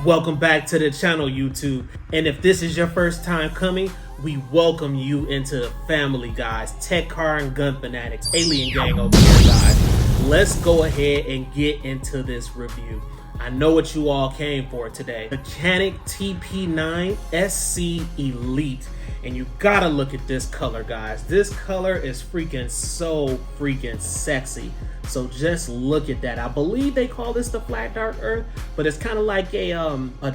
Welcome back to the channel, YouTube. And if this is your first time coming, we welcome you into the family, guys. Tech, car, and gun fanatics, alien gang over here, guys. Let's go ahead and get into this review. I know what you all came for today. The Canik TP9 SC Elite. And you gotta look at this color, guys. This color is so freaking sexy. So just look at that. I believe they call this the flat dark earth, but it's kind of like a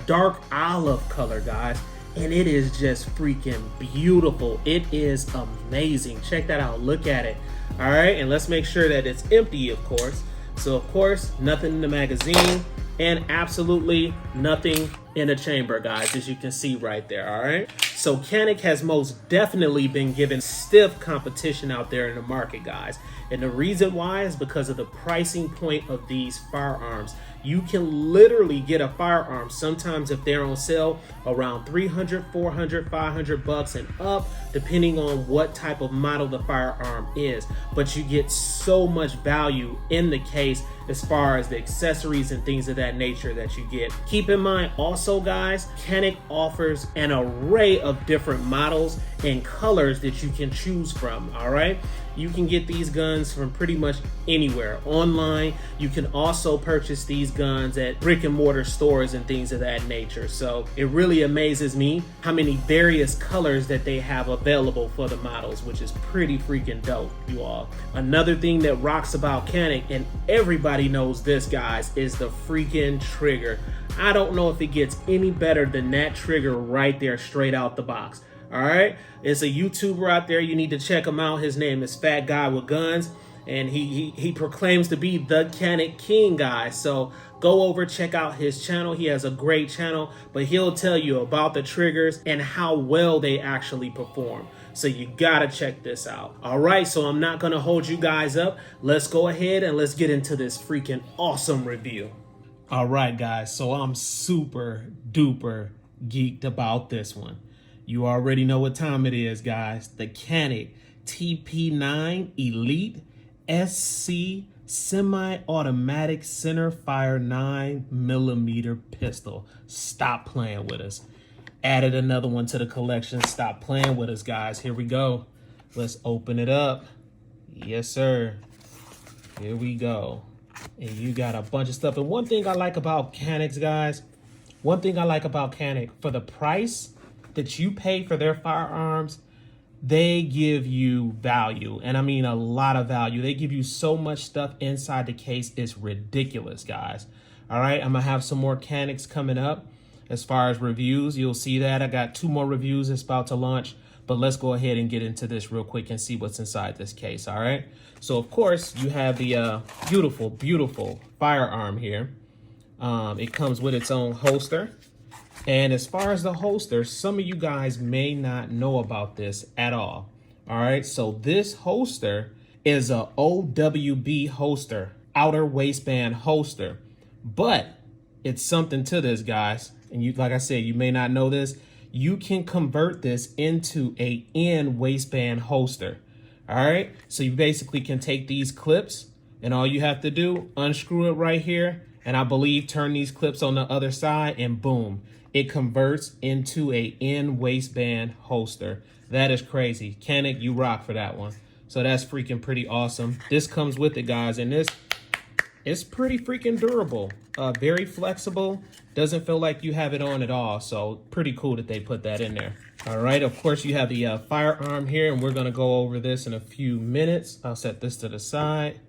dark olive color, guys. And it is just freaking beautiful. It is amazing. Check that out. Look at it. All right, and let's make sure that it's empty, of course. So of course, nothing in the magazine and absolutely nothing in the chamber, guys, as you can see right there. All right, so Canik has most definitely been given stiff competition out there in the market, guys. And the reason why is because of the pricing point of these firearms. You can literally get a firearm sometimes if they're on sale around 300, 400, 500 bucks and up, depending on what type of model the firearm is. But you get so much value in the case as far as the accessories and things of that nature that you get. Keep in mind also, guys, Canik offers an array of different models and colors that you can choose from. All right, you can get these guns from pretty much anywhere online. You can also purchase these guns at brick and mortar stores and things of that nature. So it really amazes me how many various colors that they have available for the models, which is pretty freaking dope, you all. Another thing that rocks about Canik, and everybody knows this, guys, is the freaking trigger. I don't know if it gets any better than that trigger right there, straight out the box. All right, it's a YouTuber out there. You need to check him out. His name is Fat Guy with Guns, and he proclaims to be the Canik King, guys. So go over, check out his channel. He has a great channel, but he'll tell you about the triggers and how well they actually perform. So you gotta check this out. All right, so I'm not gonna hold you guys up. Let's go ahead and let's get into this freaking awesome review. All right, guys, so I'm super duper geeked about this one. You already know what time it is, guys. The Canik TP9 Elite SC semi-automatic center fire 9mm pistol. Stop playing with us. Added another one to the collection. Stop playing with us, guys. Here we go. Let's open it up. Yes, sir. Here we go. And you got a bunch of stuff. And one thing I like about Caniks, guys, for the price that you pay for their firearms, they give you value, and I mean a lot of value. They give you so much stuff inside the case, it's ridiculous, guys. All right, I'm gonna have some more Caniks coming up as far as reviews. You'll see that I got 2 more reviews that's about to launch, but let's go ahead and get into this real quick and see what's inside this case. All right, so of course you have the beautiful firearm here. It comes with its own holster. And as far as the holster, some of you guys may not know about this at all. All right, so this holster is a OWB holster, outer waistband holster. But it's something to this, guys. And you, like I said, you may not know this. You can convert this into a in waistband holster. All right, so you basically can take these clips and all you have to do, unscrew it right here. And I believe turn these clips on the other side and boom, it converts into a in waistband holster. That is crazy. Canik, you rock for that one. So that's freaking pretty awesome. This comes with it, guys, and this is pretty freaking durable. Very flexible. Doesn't feel like you have it on at all. So pretty cool that they put that in there. All right, of course you have the firearm here, and we're gonna go over this in a few minutes. I'll set this to the side.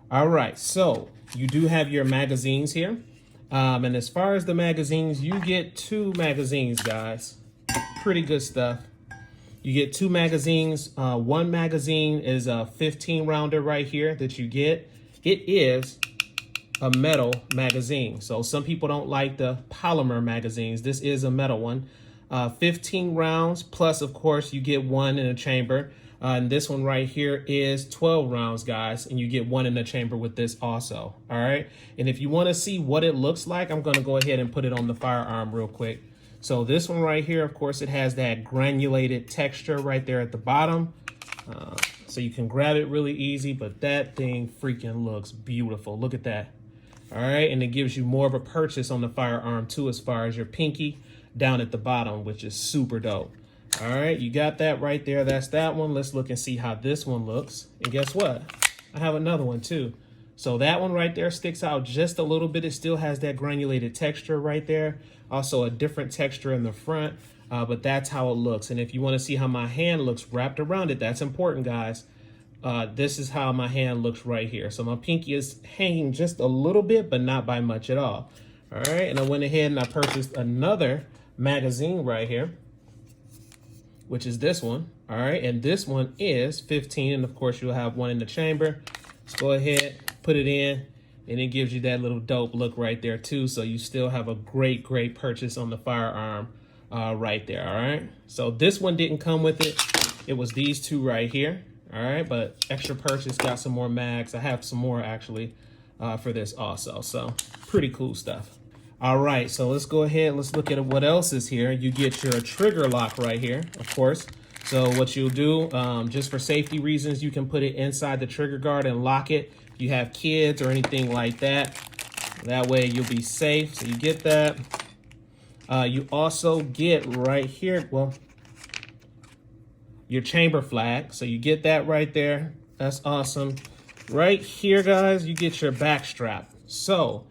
All right, so you do have your magazines here. And as far as the magazines, you get 2 magazines, guys. Pretty good stuff. You get 2 magazines. One magazine is a 15 rounder right here that you get. It is a metal magazine. So some people don't like the polymer magazines. This is a metal one. 15 rounds, plus of course you get 1 in a chamber. And this one right here is 12 rounds, guys, and you get 1 in the chamber with this also. All right, and if you want to see what it looks like, I'm going to go ahead and put it on the firearm real quick. So this one right here, of course, it has that granulated texture right there at the bottom. So you can grab it really easy, but that thing freaking looks beautiful. Look at that. All right, and it gives you more of a purchase on the firearm too, as far as your pinky down at the bottom, which is super dope. All right, you got that right there. That's that one. Let's look and see how this one looks. And guess what? I have another one too. So that one right there sticks out just a little bit. It still has that granulated texture right there. Also a different texture in the front, but that's how it looks. And if you want to see how my hand looks wrapped around it, that's important, guys. This is how my hand looks right here. So my pinky is hanging just a little bit, but not by much at all. All right, and I went ahead and I purchased another magazine right here, which is this one. All right, and this one is 15, and of course you'll have one in the chamber. Let's go ahead, put it in, and it gives you that little dope look right there too. So you still have a great purchase on the firearm right there. All right, so this one didn't come with it. It was these two right here. All right, but extra purchase, got some more mags. I have some more actually for this also. So pretty cool stuff. All right, so let's go ahead. Let's look at what else is here. You get your trigger lock right here, of course. So what you'll do, just for safety reasons, you can put it inside the trigger guard and lock it. If you have kids or anything like that, that way you'll be safe. So you get that. You also get right here, well, your chamber flag. So you get that right there. That's awesome. Right here, guys, you get your back strap. So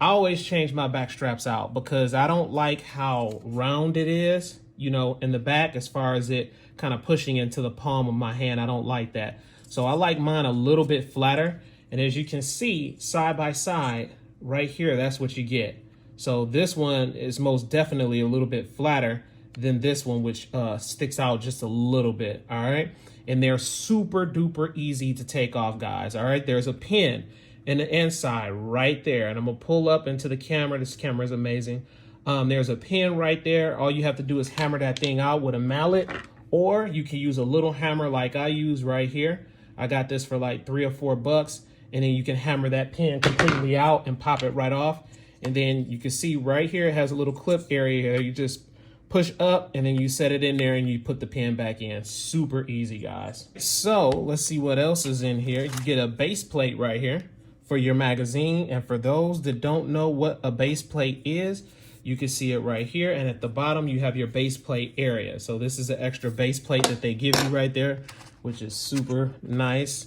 I always change my back straps out because I don't like how round it is, you know, in the back, as far as it kind of pushing into the palm of my hand. I don't like that. So I like mine a little bit flatter. And as you can see, side by side right here, that's what you get. So this one is most definitely a little bit flatter than this one, which sticks out just a little bit. All right, and they're super duper easy to take off, guys. All right, there's a pin in the inside right there, and I'm gonna pull up into the camera. This camera is amazing. There's a pin right there. All you have to do is hammer that thing out with a mallet, or you can use a little hammer like I use right here. I got this for like $3 or $4, and then you can hammer that pin completely out and pop it right off. And then you can see right here, it has a little clip area here. You just push up and then you set it in there and you put the pin back in. Super easy, guys. So let's see what else is in here. You get a base plate right here for your magazine. And for those that don't know what a base plate is, you can see it right here. And at the bottom, you have your base plate area. So this is an extra base plate that they give you right there, which is super nice.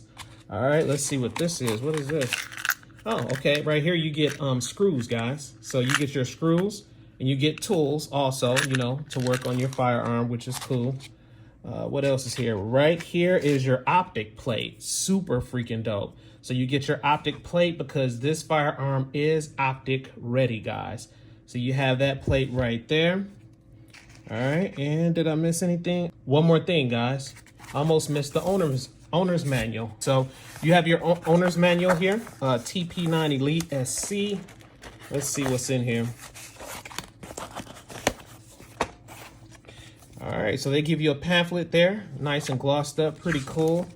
All right, let's see what this is. What is this? Oh, okay. Right here, you get screws, guys. So you get your screws. And you get tools also, you know, to work on your firearm, which is cool. What else is here? Right here is your optic plate. Super freaking dope. So you get your optic plate because this firearm is optic ready, guys. So you have that plate right there. All right, and did I miss anything? One more thing, guys. Almost missed the owner's manual. So you have your owner's manual here, TP9 Elite SC. Let's see what's in here. All right, so they give you a pamphlet there, nice and glossed up, pretty cool.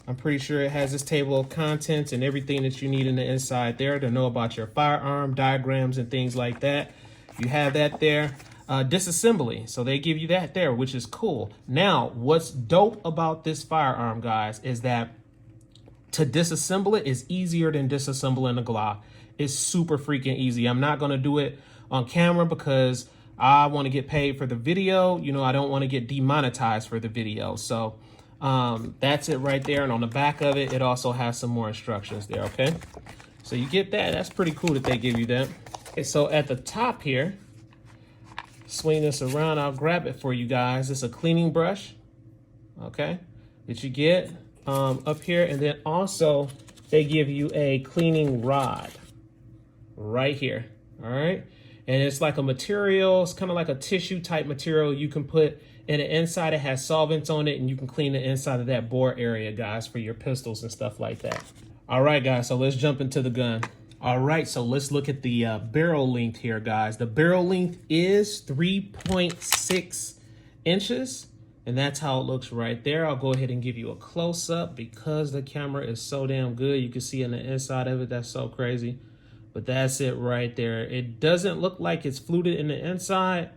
I'm pretty sure it has this table of contents and everything that you need in the inside there to know about your firearm, diagrams and things like that. You have that there. Disassembly, so they give you that there, which is cool. Now, what's dope about this firearm, guys, is that to disassemble it is easier than disassembling a Glock. It's super freaking easy. I'm not gonna do it on camera because I want to get paid for the video. You know, I don't want to get demonetized for the video. So that's it right there. And on the back of it, it also has some more instructions there, okay? So you get that. That's pretty cool that they give you that. Okay, so at the top here, swing this around. I'll grab it for you guys. It's a cleaning brush, okay, that you get up here. And then also they give you a cleaning rod right here, all right? And it's like a material, it's kind of like a tissue type material you can put in the inside. It has solvents on it and you can clean the inside of that bore area, guys, for your pistols and stuff like that. All right, guys, so let's jump into the gun. All right, so let's look at the barrel length here, guys. The barrel length is 3.6 inches, and that's how it looks right there. I'll go ahead and give you a close-up because the camera is so damn good. You can see in the inside of it, that's so crazy. But that's it right there. It doesn't look like it's fluted in the inside,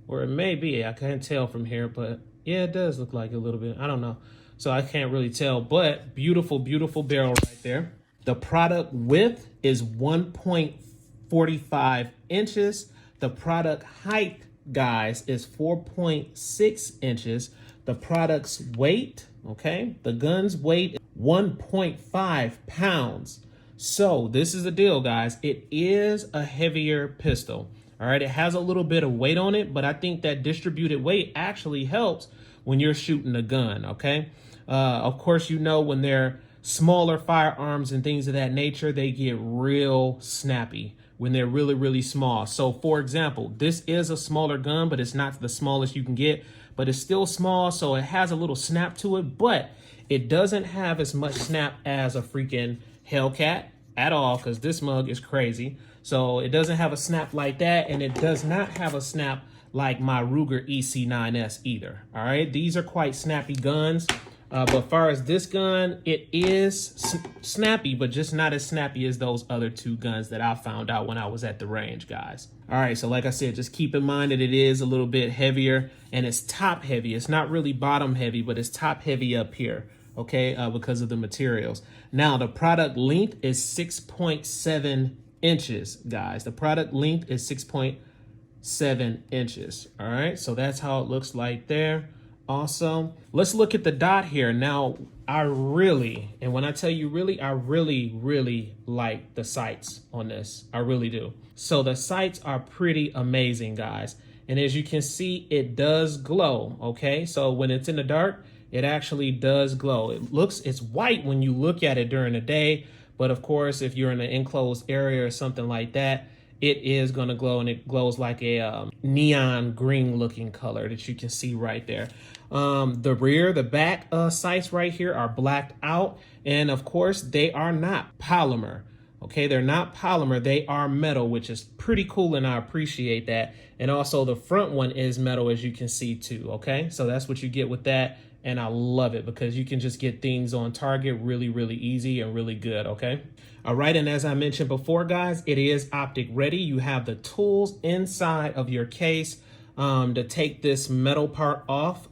or it may be. I can't tell from here, but yeah, it does look like a little bit. I don't know. So I can't really tell, but beautiful, beautiful barrel right there. The product width is 1.45 inches. The product height, guys, is 4.6 inches. The product's weight, okay, the gun's weight is 1.5 pounds. So this is the deal, guys. It is a heavier pistol. All right, it has a little bit of weight on it, but I think that distributed weight actually helps when you're shooting a gun, okay? Of course, you know, when they're smaller firearms and things of that nature, they get real snappy when they're really, really small. So for example, this is a smaller gun, but it's not the smallest you can get, but it's still small. So it has a little snap to it, but it doesn't have as much snap as a freaking Hellcat at all, because this mug is crazy. So it doesn't have a snap like that, and it does not have a snap like my Ruger EC9S either. All right, these are quite snappy guns. But as far as this gun, it is snappy, but just not as snappy as those other two guns that I found out when I was at the range, guys. All right, so like I said, just keep in mind that it is a little bit heavier, and it's top heavy. It's not really bottom heavy, but it's top heavy up here, okay, because of the materials. Now, the product length is 6.7 inches, guys. The product length is 6.7 inches. All right, so that's how it looks like there. Awesome. Let's look at the dot here. Now, and when I tell you really, I really like the sights on this. I really do. So the sights are pretty amazing, guys. And as you can see, it does glow, okay? So when it's in the dark, it actually does glow. It's white when you look at it during the day, but of course, if you're in an enclosed area or something like that, it is going to glow, and it glows like a neon green looking color that you can see right there. The back sights right here are blacked out, and of course they are not polymer. Okay, they're not polymer, they are metal, which is pretty cool, and I appreciate that. And also the front one is metal, as you can see too. Okay, so that's what you get with that, and I love it because you can just get things on target really easy and really good. Okay, all right, and as I mentioned before, guys, it is optic ready. You have the tools inside of your case to take this metal part off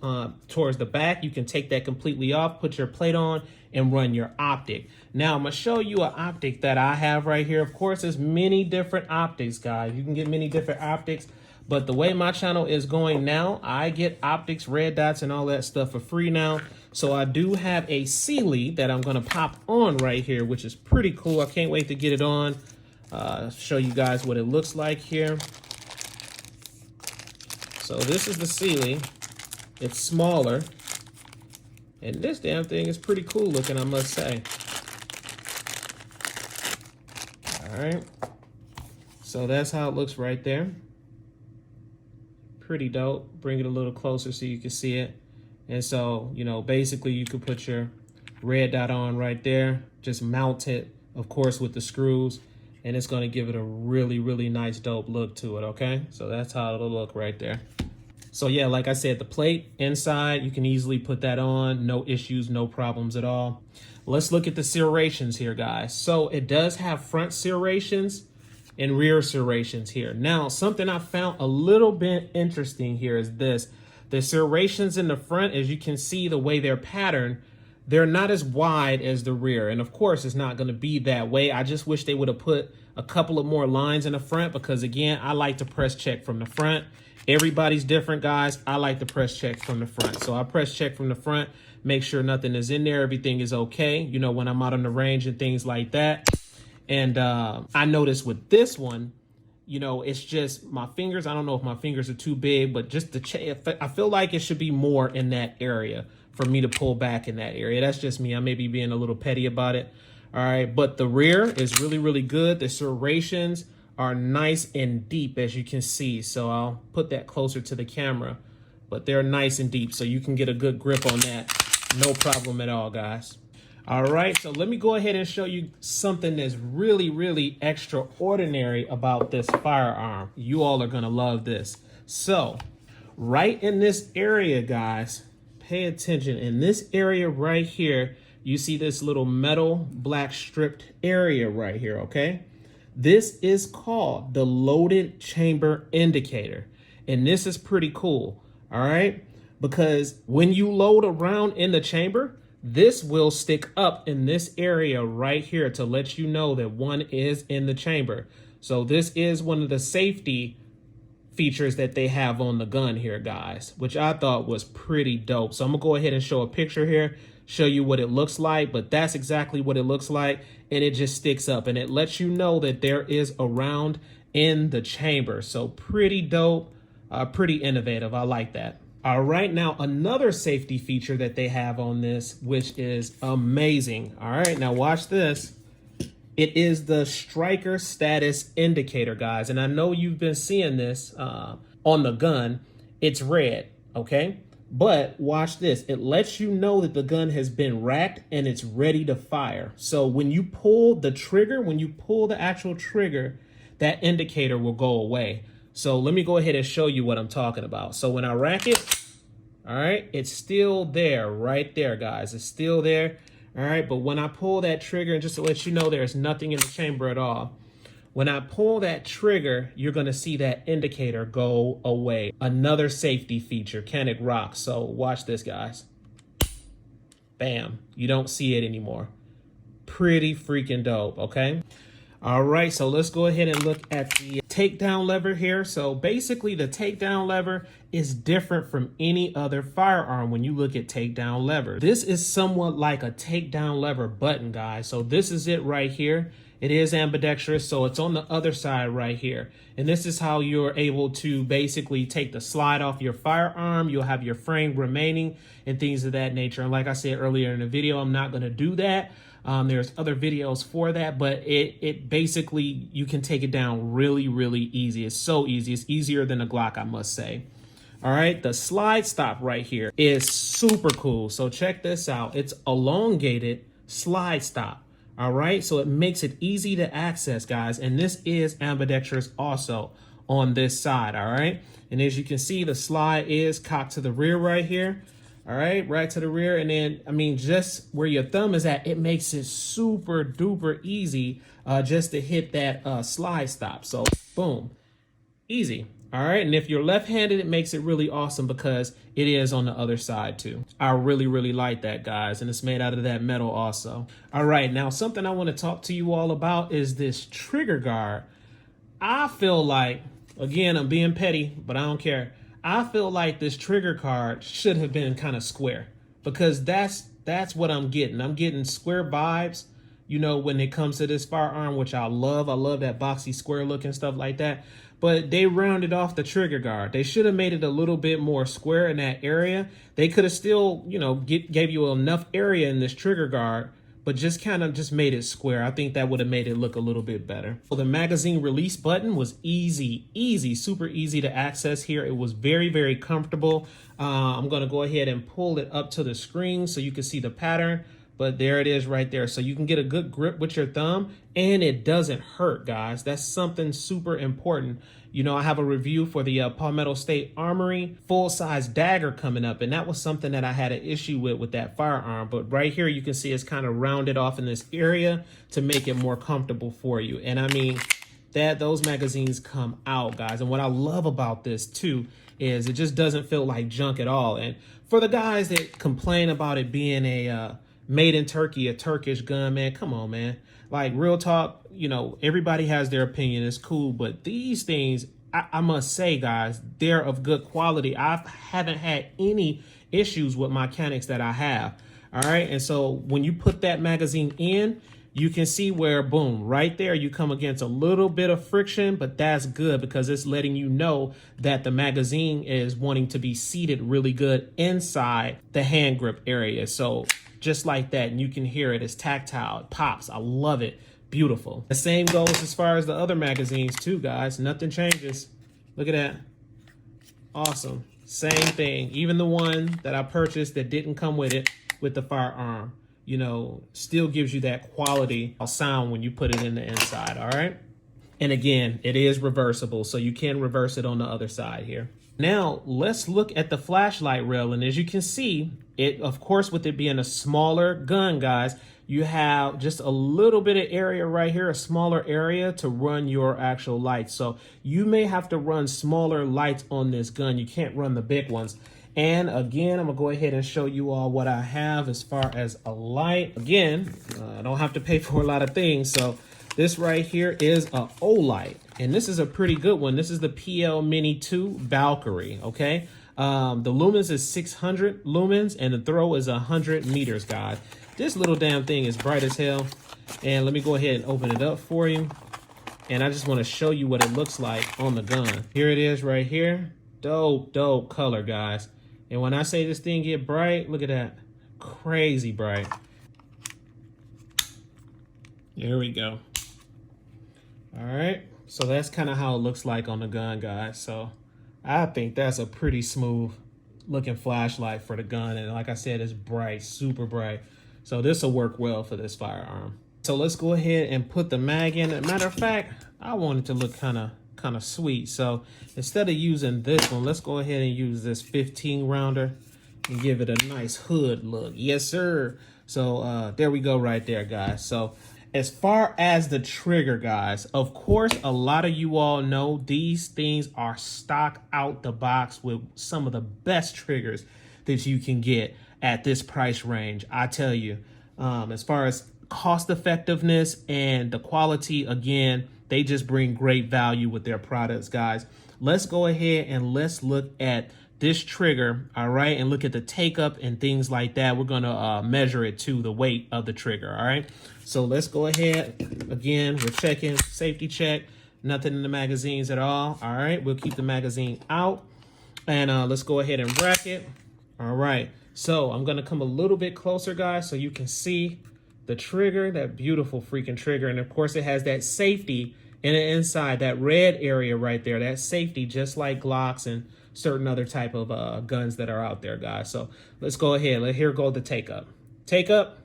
towards the back. You can take that completely off, put your plate on, and run your optic. Now I'm gonna show you an optic that I have right here. Of course, there's many different optics, guys. You can get many different optics, but the way my channel is going now, I get optics, red dots, and all that stuff for free now. So I do have a Sealy that I'm gonna pop on right here, which is pretty cool. I can't wait to get it on. Show you guys what it looks like here. So this is the Sealy. It's smaller, and this damn thing is pretty cool looking, I must say. All right, so that's how it looks right there. Pretty dope. Bring it a little closer so you can see it. And so, you know, basically you could put your red dot on right there, just mount it, of course, with the screws, and it's gonna give it a really nice dope look to it, okay? So that's how it'll look right there. So yeah, like I said, the plate inside, you can easily put that on, no issues, no problems at all. Let's look at the serrations here, guys. So it does have front serrations and rear serrations here. Now, something I found a little bit interesting here is this. The serrations in the front, as you can see the way they're patterned, they're not as wide as the rear. And of course, it's not gonna be that way. I just wish they would have put a couple of more lines in the front, because again, I like to press check from the front. Everybody's different, guys. I like to press check from the front. So I press check from the front, make sure nothing is in there, everything is okay, you know, when I'm out on the range and things like that. And I noticed with this one, you know, it's just my fingers. I don't know if my fingers are too big, but just the I feel like it should be more in that area for me to pull back in that area. That's just me. I may be being a little petty about it. All right, but the rear is really good. The serrations are nice and deep, as you can see. So I'll put that closer to the camera, but they're nice and deep, so you can get a good grip on that. No problem at all, guys. All right, so let me go ahead and show you something that's really extraordinary about this firearm. You all are gonna love this. So right in this area, guys, pay attention. In this area right here, you see this little metal black stripped area right here, okay? This is called the loaded chamber indicator. And this is pretty cool, all right? Because when you load a round in the chamber, this will stick up in this area right here to let you know that one is in the chamber. So this is one of the safety features that they have on the gun here, guys, which I thought was pretty dope. So I'm gonna go ahead and show a picture here, show you what it looks like, but that's exactly what it looks like. And it just sticks up and it lets you know that there is a round in the chamber. So pretty dope, pretty innovative. I like that. All right, now another safety feature that they have on this, which is amazing. All right, now watch this. It is the striker status indicator, guys. And I know you've been seeing this on the gun. It's red, okay? But watch this. It lets you know that the gun has been racked and it's ready to fire. So when you pull the trigger, when you pull the actual trigger, that indicator will go away. So let me go ahead and show you what I'm talking about. So when I rack it, all right, it's still there, right there, guys. It's still there. All right, but when I pull that trigger, and just to let you know, there's nothing in the chamber at all. When I pull that trigger, you're gonna see that indicator go away. Another safety feature, Canik rocks. So watch this, guys. Bam, you don't see it anymore. Pretty freaking dope, okay? All right, so let's go ahead and look at the takedown lever here. So basically the takedown lever is different from any other firearm when you look at takedown lever. This is somewhat like a takedown lever button, guys. So this is it right here. It is ambidextrous, so it's on the other side right here. And this is how you're able to basically take the slide off your firearm. You'll have your frame remaining and things of that nature. And like I said earlier in the video, I'm not gonna do that. There's other videos for that, but it basically, you can take it down really, really easy. It's so easy. It's easier than a Glock, I must say. All right, the slide stop right here is super cool. So check this out. It's elongated slide stop. All right, so it makes it easy to access, guys. And this is ambidextrous also on this side, all right? And as you can see, the slide is cocked to the rear right here. All right, right to the rear. And then, I mean, just where your thumb is at, it makes it super duper easy just to hit that slide stop. So boom, easy. All right, and if you're left-handed, it makes it really awesome because it is on the other side too. I really, really like that, guys. And it's made out of that metal also. All right, now something I want to talk to you all about is this trigger guard. I feel like, again, I'm being petty, but I don't care. I feel like this trigger guard should have been kind of square because that's what I'm getting. I'm getting square vibes, you know, when it comes to this firearm, which I love. I love that boxy square look and stuff like that. But they rounded off the trigger guard. They should have made it a little bit more square in that area. They could have still, you know, gave you enough area in this trigger guard, but just kind of just made it square. I think that would have made it look a little bit better. So the magazine release button was easy, super easy to access here. It was very, very comfortable. I'm gonna go ahead and pull it up to the screen so you can see the pattern, but there it is right there. So you can get a good grip with your thumb and it doesn't hurt, guys. That's something super important. You know, I have a review for the Palmetto State Armory full-size dagger coming up, and that was something that I had an issue with that firearm. But right here, you can see it's kind of rounded off in this area to make it more comfortable for you. And I mean, those magazines come out, guys. And what I love about this too is it just doesn't feel like junk at all. And for the guys that complain about it being a made in Turkey, a Turkish gun, man, come on, man. Like, real talk, you know, everybody has their opinion. It's cool. But these things, I must say, guys, they're of good quality. I haven't had any issues with my Caniks that I have. All right. And so when you put that magazine in, you can see where, boom, right there, you come against a little bit of friction, but that's good because it's letting you know that the magazine is wanting to be seated really good inside the hand grip area. So just like that, and you can hear it. It's tactile. It pops. I love it. Beautiful. The same goes as far as the other magazines too, guys. Nothing changes. Look at that. Awesome. Same thing. Even the one that I purchased that didn't come with it, with the firearm, you know, still gives you that quality of sound when you put it in the inside. All right. And again, it is reversible, so you can reverse it on the other side here. Now, let's look at the flashlight rail. And as you can see, it, of course, with it being a smaller gun, guys, you have just a little bit of area right here, a smaller area to run your actual lights. So you may have to run smaller lights on this gun. You can't run the big ones. And again, I'm gonna go ahead and show you all what I have as far as a light. Again, I don't have to pay for a lot of things. So this right here is a O light, and this is a pretty good one. This is the PL Mini 2 Valkyrie, okay? The lumens is 600 lumens, and the throw is 100 meters, guys. This little damn thing is bright as hell. And let me go ahead and open it up for you. And I just want to show you what it looks like on the gun. Here it is right here. Dope, dope color, guys. And when I say this thing get bright, look at that. Crazy bright. There we go. All right. So that's kind of how it looks like on the gun, guys. So I think that's a pretty smooth looking flashlight for the gun. And like I said, it's bright, super bright. So this will work well for this firearm. So let's go ahead and put the mag in. As a matter of fact, I want it to look kind of sweet. So instead of using this one, let's go ahead and use this 15 rounder and give it a nice hood look. Yes, sir. So there we go right there, guys. So as far as the trigger, guys, of course, a lot of you all know these things are stock out the box with some of the best triggers that you can get at this price range. I tell you, as far as cost effectiveness and the quality, again, they just bring great value with their products, guys. Let's go ahead and let's look at this trigger, all right, and look at the take up and things like that. We're gonna measure it to the weight of the trigger, all right? So let's go ahead. Again, we're checking, safety check, nothing in the magazines at all. All right, we'll keep the magazine out. And let's go ahead and rack it. All right, so I'm gonna come a little bit closer, guys, so you can see the trigger, that beautiful freaking trigger. And of course it has that safety in the inside, that red area right there, that safety, just like Glocks and certain other type of guns that are out there, guys. So let's go ahead. Here go the take up. Take up.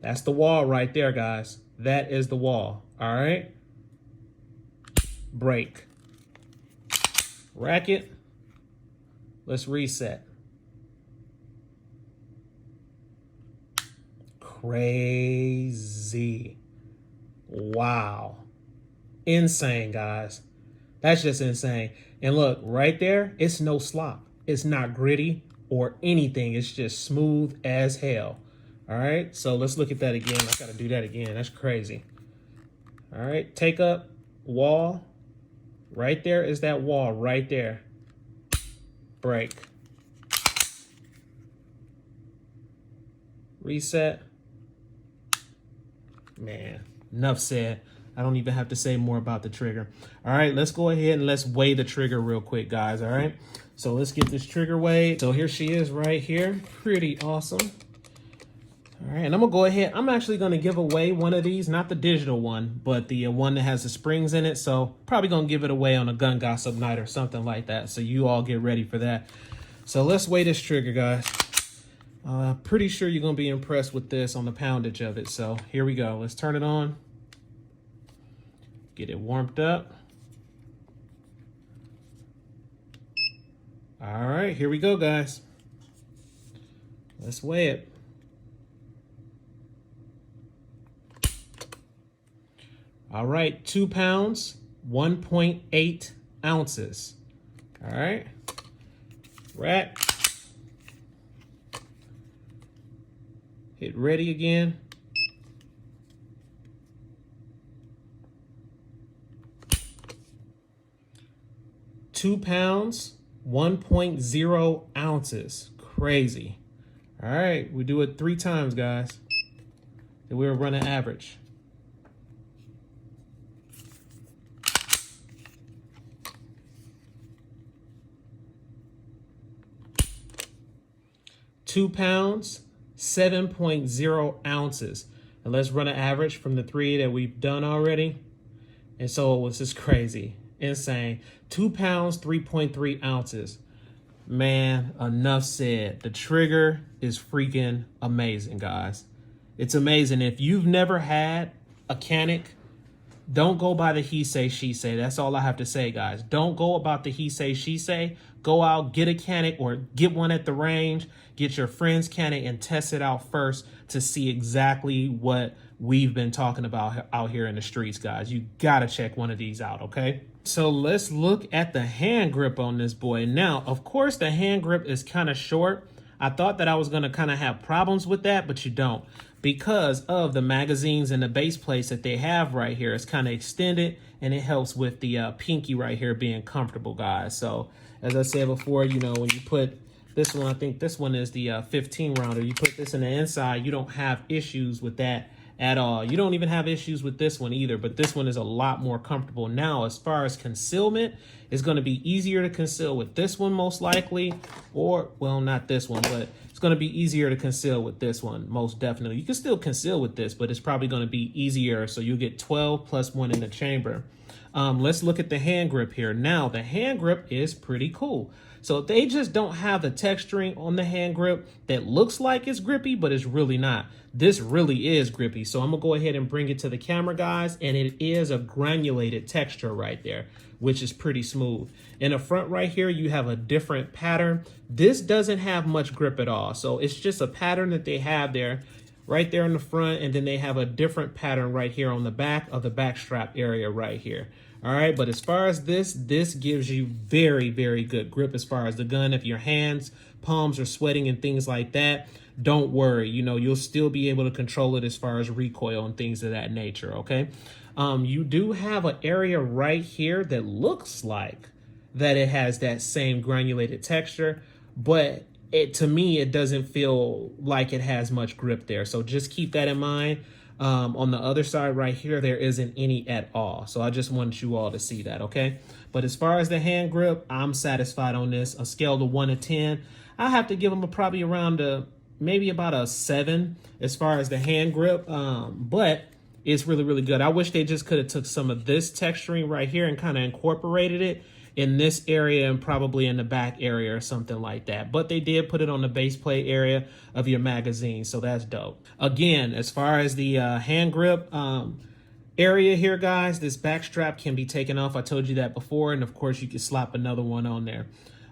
That's the wall right there, guys. That is the wall. All right. Break. Rack it. Let's reset. Crazy. Wow. Insane, guys. That's just insane. And look, right there, it's no slop. It's not gritty or anything. It's just smooth as hell. All right, so let's look at that again. I gotta do that again. That's crazy. All right, take up, wall. Right there is that wall right there. Break. Reset. Man, enough said. I don't even have to say more about the trigger. All right, let's go ahead and let's weigh the trigger real quick, guys. All right, so let's get this trigger weighed. So here she is right here. Pretty awesome. All right, and I'm gonna go ahead. I'm actually gonna give away one of these, not the digital one, but the one that has the springs in it. So probably gonna give it away on a gun gossip night or something like that. So you all get ready for that. So let's weigh this trigger, guys. Pretty sure you're gonna be impressed with this on the poundage of it. So here we go. Let's turn it on. Get it warmed up. All right, here we go, guys. Let's weigh it. All right, 2 pounds, 1.8 ounces. All right, rack. Hit ready again. Two pounds, 1.0 ounces. Crazy. All right, we do it 3 times, guys. Then we'll run an average. Two pounds, 7.0 ounces. And let's run an average from the 3 that we've done already. And so this is crazy, insane. 2 pounds, 3.3 ounces. Man, enough said. The trigger is freaking amazing, guys. It's amazing. If you've never had a Canik Don't go by the he say, she say. That's all I have to say, guys. Don't go about the he say, she say. Go out, get a Canik or get one at the range. Get your friend's Canik and test it out first to see exactly what we've been talking about out here in the streets, guys. You gotta check one of these out, okay? So let's look at the hand grip on this boy. Now, of course, the hand grip is kind of short. I thought that I was gonna kind of have problems with that, but you don't, because of the magazines and the base plates that they have right here. It's kind of extended, and it helps with the pinky right here being comfortable, guys. So as I said before, you know, when you put this one, I think this one is the 15 rounder, you put this in the inside, you don't have issues with that at all. You don't even have issues with this one either, but this one is a lot more comfortable. Now, as far as concealment, it's going to be easier to conceal with this one most likely, or, well, not this one, but it's going to be easier to conceal with this one most definitely. You can still conceal with this, but it's probably going to be easier, so you'll get 12 plus 1 in the chamber. Let's look at the hand grip here. Now, the hand grip is pretty cool. So they just don't have the texturing on the hand grip that looks like it's grippy, but it's really not. This really is grippy. So I'm gonna go ahead and bring it to the camera, guys, and it is a granulated texture right there, which is pretty smooth. In the front right here, you have a different pattern. This doesn't have much grip at all. So it's just a pattern that they have there, right there in the front, and then they have a different pattern right here on the back of the back strap area right here. All right, but as far as this gives you very, very good grip as far as the gun. If your hands, palms are sweating and things like that, don't worry. You know, you'll still be able to control it as far as recoil and things of that nature, okay? You do have an area right here that looks like that it has that same granulated texture, but to me, it doesn't feel like it has much grip there. So just keep that in mind. On the other side right here, there isn't any at all. So I just wanted you all to see that, okay? But as far as the hand grip, I'm satisfied on this. A scale of 1 to 10, I have to give them probably around maybe about a 7 as far as the hand grip. But it's really, really good. I wish they just could have took some of this texturing right here and kind of incorporated it in this area and probably in the back area or something like that. But they did put it on the base plate area of your magazine, so that's dope. Again, as far as the hand grip area here, guys, this back strap can be taken off. I told you that before, and of course you can slap another one on there.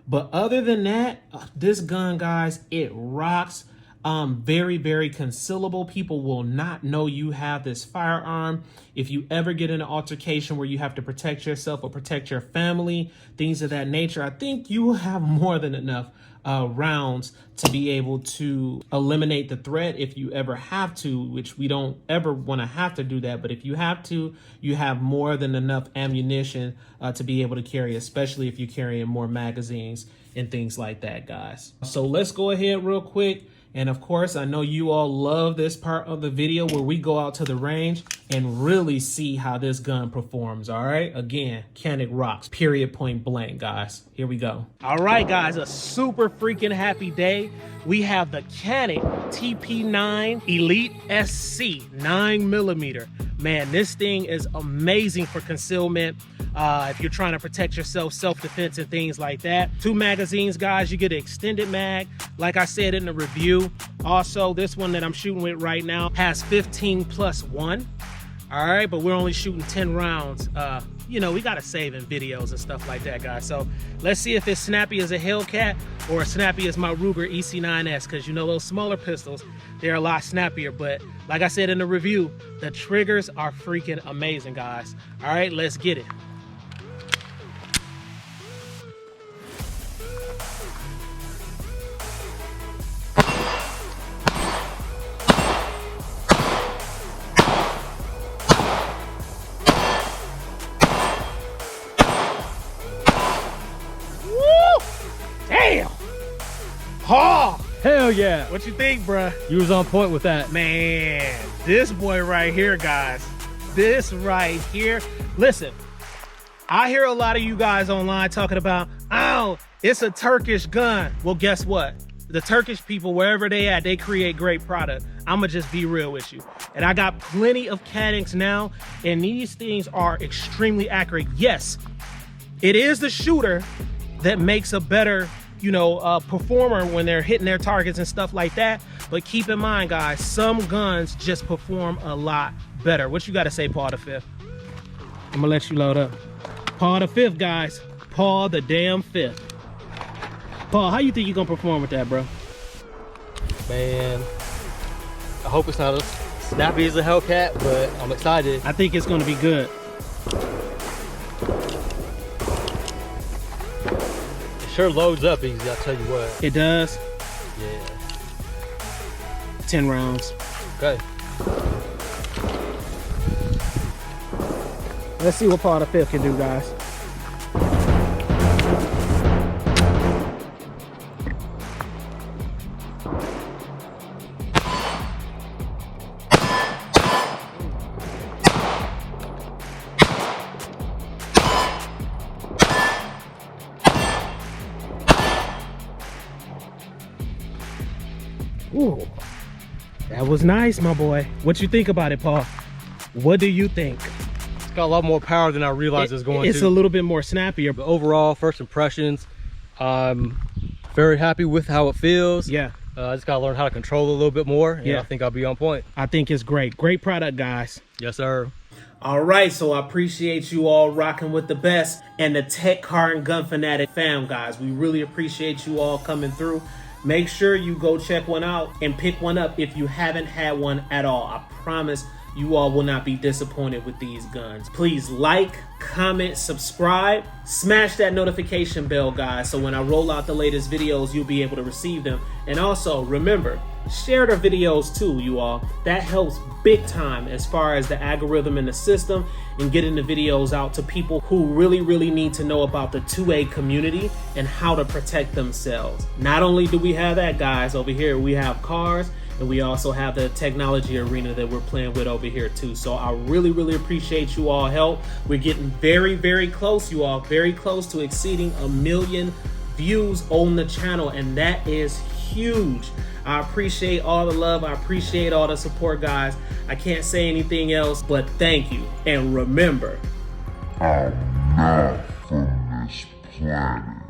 But other than that, this gun, guys, it rocks. Very, very concealable. People will not know you have this firearm. If you ever get in an altercation where you have to protect yourself or protect your family, things of that nature, I think you will have more than enough rounds to be able to eliminate the threat if you ever have to, which we don't ever want to have to do that. But if you have to, you have more than enough ammunition to be able to carry, especially if you're carrying more magazines and things like that, guys. So let's go ahead real quick. And of course, I know you all love this part of the video where we go out to the range and really see how this gun performs, all right? Again, Canik rocks, period, point blank, guys. Here we go. All right, guys, a super freaking happy day. We have the Canik TP9 Elite SC 9mm. Man, this thing is amazing for concealment. If you're trying to protect yourself, self-defense and things like that. 2 magazines, guys. You get an extended mag, like I said in the review. Also, this one that I'm shooting with right now has 15 plus 1. All right, but we're only shooting 10 rounds. You know, we got to save in videos and stuff like that, guys. So let's see if it's snappy as a Hellcat or snappy as my Ruger EC9S, because you know those smaller pistols, they're a lot snappier. But like I said in the review, the triggers are freaking amazing, guys. All right, let's get it. Damn! Oh! Hell yeah! What you think, bruh? You was on point with that. Man, this boy right here, guys. This right here. Listen, I hear a lot of you guys online talking about, oh, it's a Turkish gun. Well, guess what? The Turkish people, wherever they at, they create great product. I'ma just be real with you. And I got plenty of Caniks now, and these things are extremely accurate. Yes, it is the shooter that makes a better, you know, performer when they're hitting their targets and stuff like that. But keep in mind, guys, some guns just perform a lot better. What you got to say, Paul the Fifth? I'm gonna let you load up. Paul the 5th, guys. Paul the damn 5th. Paul, how you think you gonna perform with that, bro? Man, I hope it's not as snappy as a Hellcat, but I'm excited. I think it's gonna be good. It sure loads up easy, I'll tell you what. It does. Yeah. 10 rounds. Okay. Let's see what Paul the 5th can do, guys. Ooh, that was nice, my boy. What you think about it, Paul? What do you think? It's got a lot more power than I realized it was going to. It's a little bit more snappier. But overall, first impressions, I'm very happy with how it feels. Yeah. I just gotta learn how to control it a little bit more, and yeah. I think I'll be on point. I think it's great. Great product, guys. Yes, sir. All right, so I appreciate you all rocking with the best and the Tech Car and Gun Fanatic fam, guys. We really appreciate you all coming through. Make sure you go check one out and pick one up if you haven't had one at all. I promise you all will not be disappointed with these guns. Please like, comment, subscribe, smash that notification bell, guys, so when I roll out the latest videos, you'll be able to receive them. And also, remember, share the videos too, you all. That helps big time as far as the algorithm in the system and getting the videos out to people who really need to know about the 2A community and how to protect themselves. Not only do we have that, guys, over here, we have cars, and we also have the technology arena that we're playing with over here too. So I really appreciate you all help. We're getting very close, you all, very close to exceeding 1 million views on the channel, and that is huge. I appreciate all the love. I appreciate all the support, guys. I can't say anything else but thank you. And remember, I'm not from this planet.